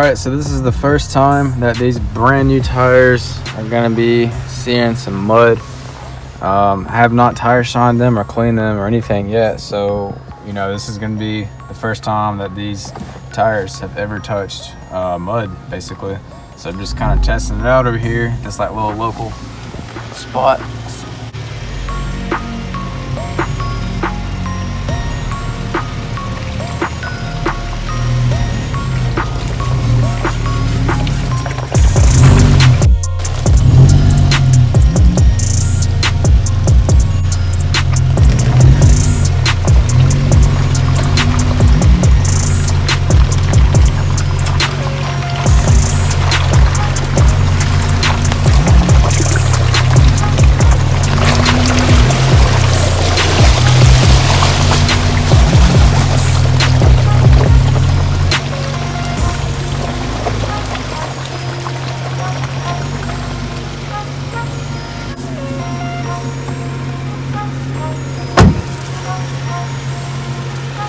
Alright, so this is the first time that these brand new tires are going to be seeing some mud. I have not tire shined them or cleaned them or anything yet, so you know, this is going to be the first time that these tires have ever touched mud, basically. So I'm just kind of testing it out over here, just like little local spot.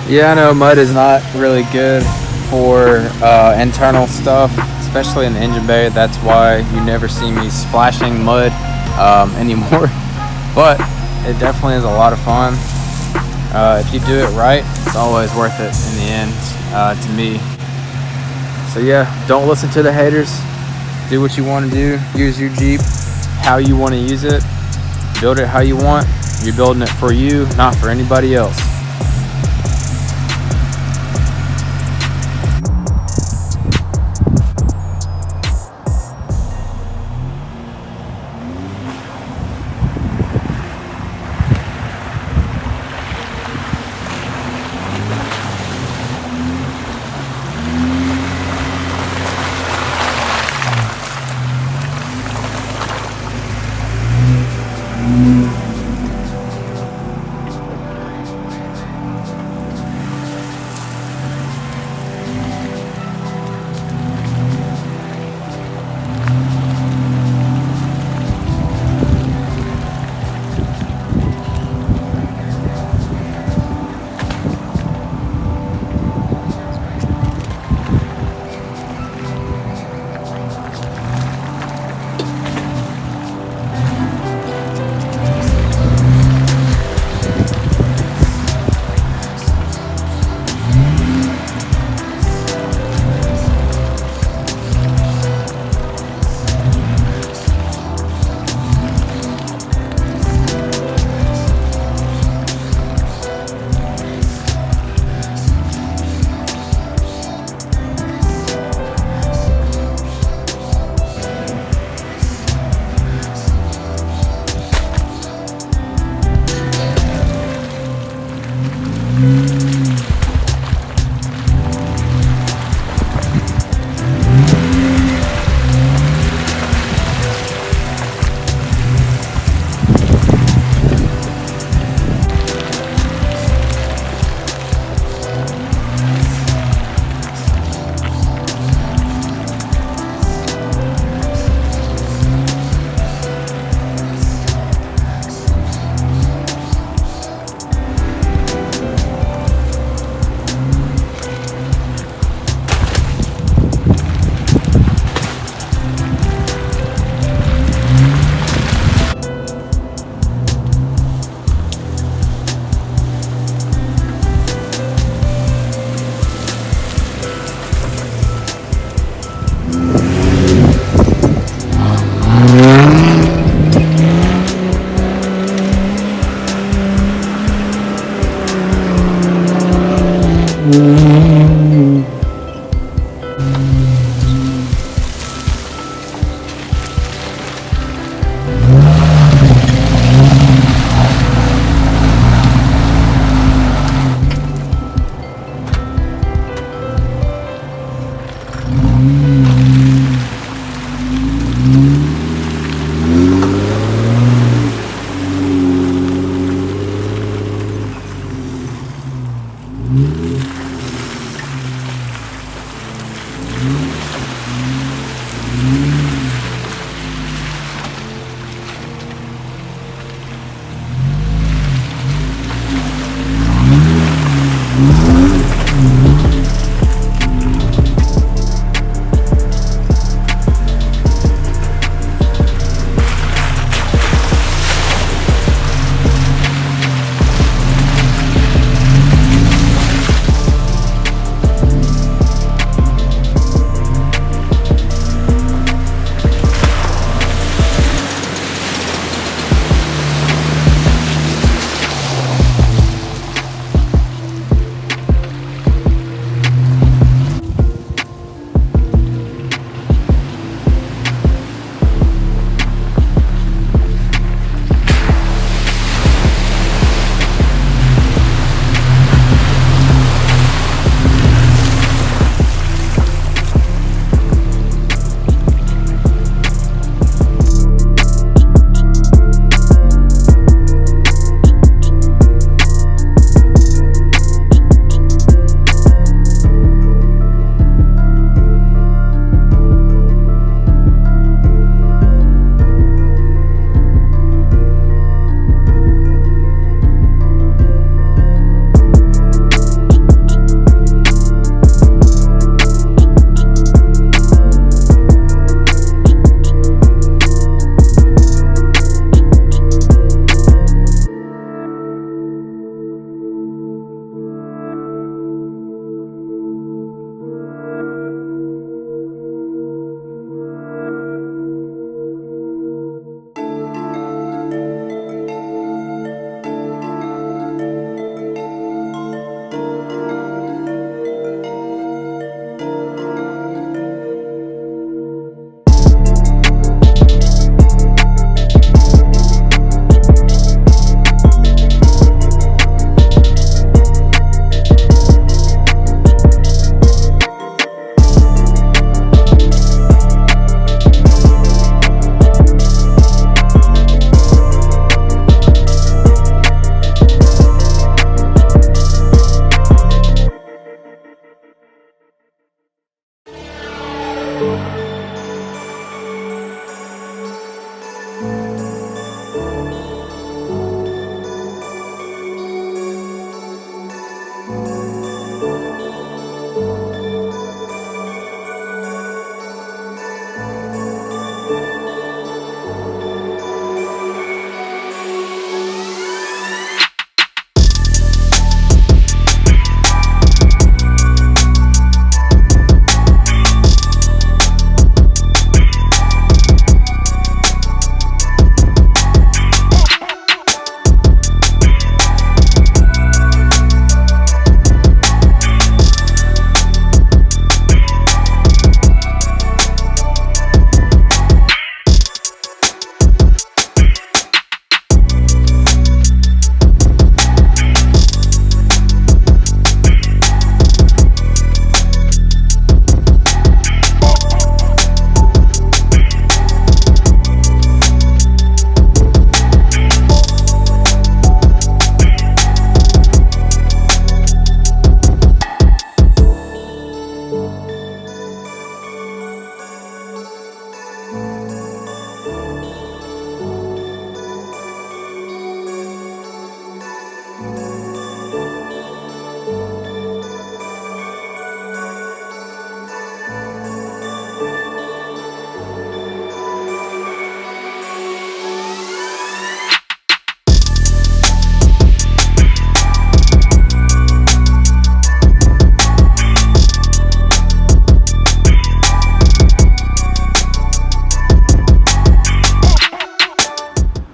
Yeah, I know mud is not really good for internal stuff, especially in the engine bay. That's why you never see me splashing mud anymore. But it definitely is a lot of fun. If you do it right, it's always worth it in the end, to me. So yeah, don't listen to the haters. Do what you want to do. Use your Jeep how you want to use it. Build it how you want. You're building it for you, not for anybody else.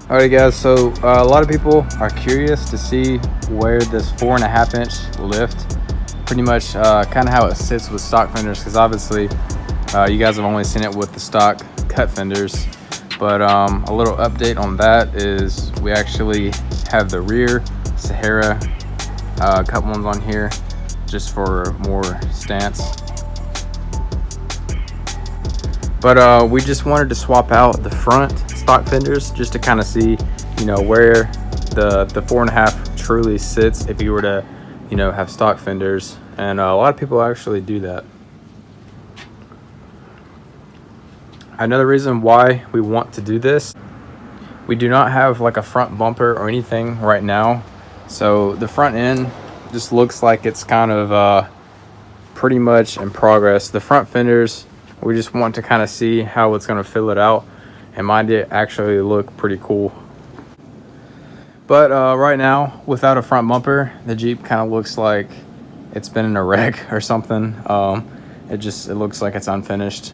Alright guys, so a lot of people are curious to see where this 4.5 inch lift, pretty much kind of how it sits with stock fenders, because obviously you guys have only seen it with the stock cut fenders. But a little update on that is we actually have the rear Sahara cut ones on here just for more stance. But we just wanted to swap out the front stock fenders just to kind of see, you know, where the 4.5 truly sits if you were to, you know, have stock fenders. And a lot of people actually do that. Another reason why we want to do this, we do not have like a front bumper or anything right now, so the front end just looks like it's kind of pretty much in progress. The front fenders, we just want to kind of see how it's going to fill it out, and mine did actually look pretty cool. But right now, without a front bumper, the Jeep kind of looks like it's been in a wreck or something. It looks like it's unfinished.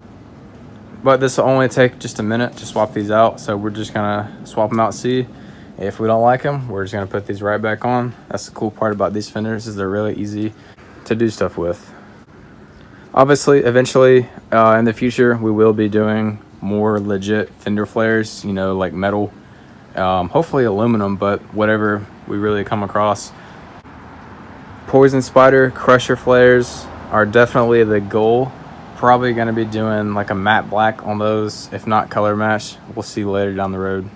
But this will only take just a minute to swap these out, so we're just gonna swap them out, see if we don't like them. We're just gonna put these right back on. That's the cool part about these fenders, is they're really easy to do stuff with. Obviously, eventually in the future, we will be doing more legit fender flares, you know, like metal, hopefully aluminum, but whatever we really come across. Poison Spider crusher flares are definitely the goal. Probably going to be doing like a matte black on those, if not color match. We'll see later down the road.